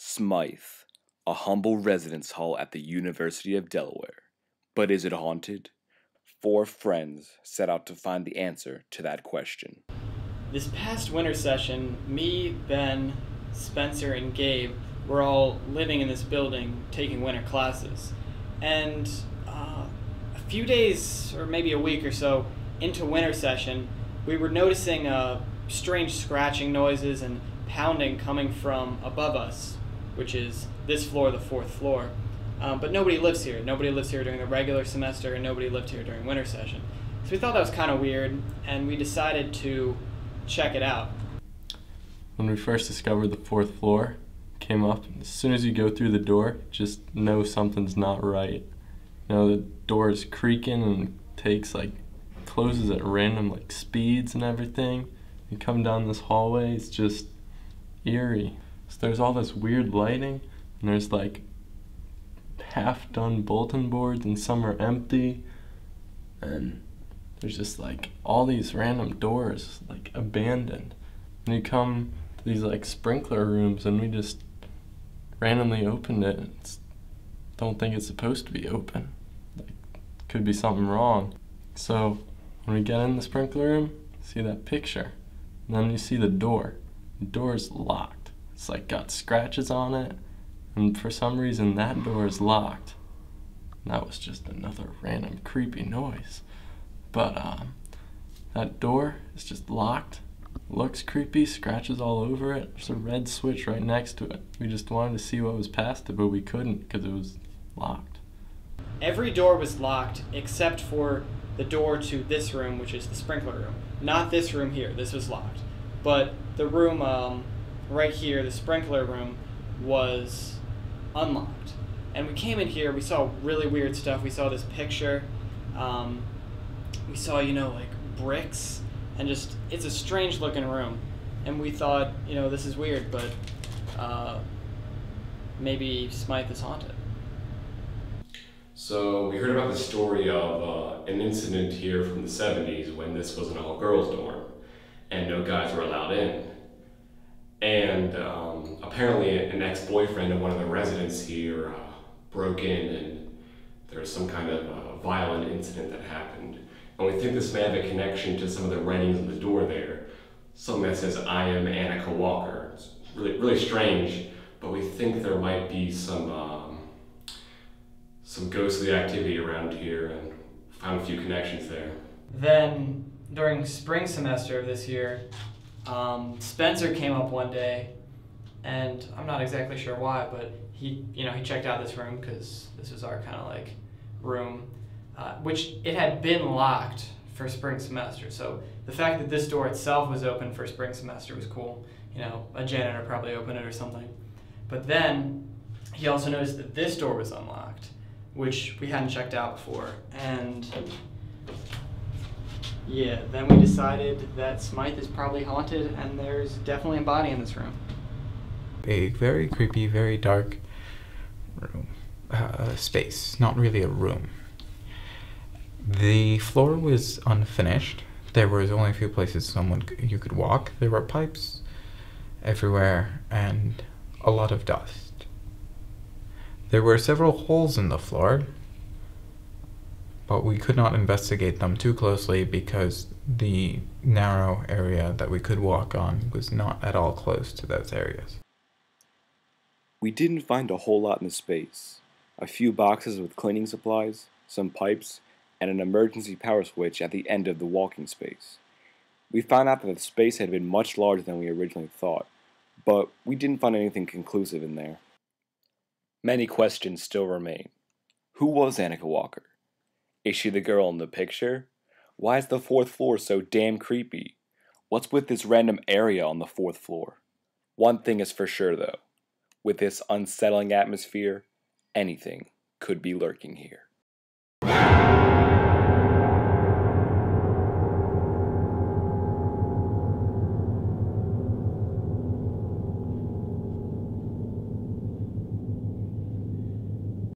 Smyth, a humble residence hall at the University of Delaware. But is it haunted? Four friends set out to find the answer to that question. This past winter session, me, Ben, Spencer, and Gabe were all living in this building taking winter classes. And a few days, or maybe a week or so, into winter session, we were noticing strange scratching noises and pounding coming from above us, which is this floor, the fourth floor. But nobody lives here. Nobody lives here during the regular semester, and nobody lived here during winter session. So we thought that was kind of weird, and we decided to check it out. When we first discovered the fourth floor, came up, as soon as you go through the door, just know something's not right. You know, the door is creaking and closes at random speeds and everything. You come down this hallway, it's just eerie. So there's all this weird lighting, and there's half-done bulletin boards, and some are empty, and there's just all these random doors abandoned. And you come to these sprinkler rooms, and we just randomly opened it. Don't think it's supposed to be open. Could be something wrong. So when we get in the sprinkler room, see that picture, and then you see the door. The door's locked. It's got scratches on it, and for some reason that door is locked. And that was just another random creepy noise. But that door is just locked. Looks creepy, scratches all over it. There's a red switch right next to it. We just wanted to see what was past it, but we couldn't because it was locked. Every door was locked except for the door to this room, which is the sprinkler room. Not this room here, this was locked. But the room right here, the sprinkler room, was unlocked. And we came in here, we saw really weird stuff. We saw this picture. We saw, bricks, and just, it's a strange looking room. And we thought, this is weird, but maybe Smyth is haunted. So we heard about the story of an incident here from the 70s when this was an all-girls dorm and no guys were allowed in. And apparently an ex-boyfriend of one of the residents here broke in, and there was some kind of violent incident that happened. And we think this may have a connection to some of the writings on the door there. Something that says, "I am Annika Walker." It's really, really strange, but we think there might be some ghostly activity around here, and found a few connections there. Then, during spring semester of this year, Spencer came up one day, and I'm not exactly sure why, but he checked out this room because this was our kind of room, which it had been locked for spring semester. So the fact that this door itself was open for spring semester was cool. A janitor probably opened it or something. But then he also noticed that this door was unlocked, which we hadn't checked out before. And yeah, then we decided that Smyth is probably haunted, and there's definitely a body in this room. A very creepy, very dark room, space, not really a room. The floor was unfinished. There was only a few places you could walk. There were pipes everywhere and a lot of dust. There were several holes in the floor, but we could not investigate them too closely because the narrow area that we could walk on was not at all close to those areas. We didn't find a whole lot in the space. A few boxes with cleaning supplies, some pipes, and an emergency power switch at the end of the walking space. We found out that the space had been much larger than we originally thought, but we didn't find anything conclusive in there. Many questions still remain. Who was Annika Walker? Is she the girl in the picture? Why is the fourth floor so damn creepy? What's with this random area on the fourth floor? One thing is for sure though. With this unsettling atmosphere, anything could be lurking here.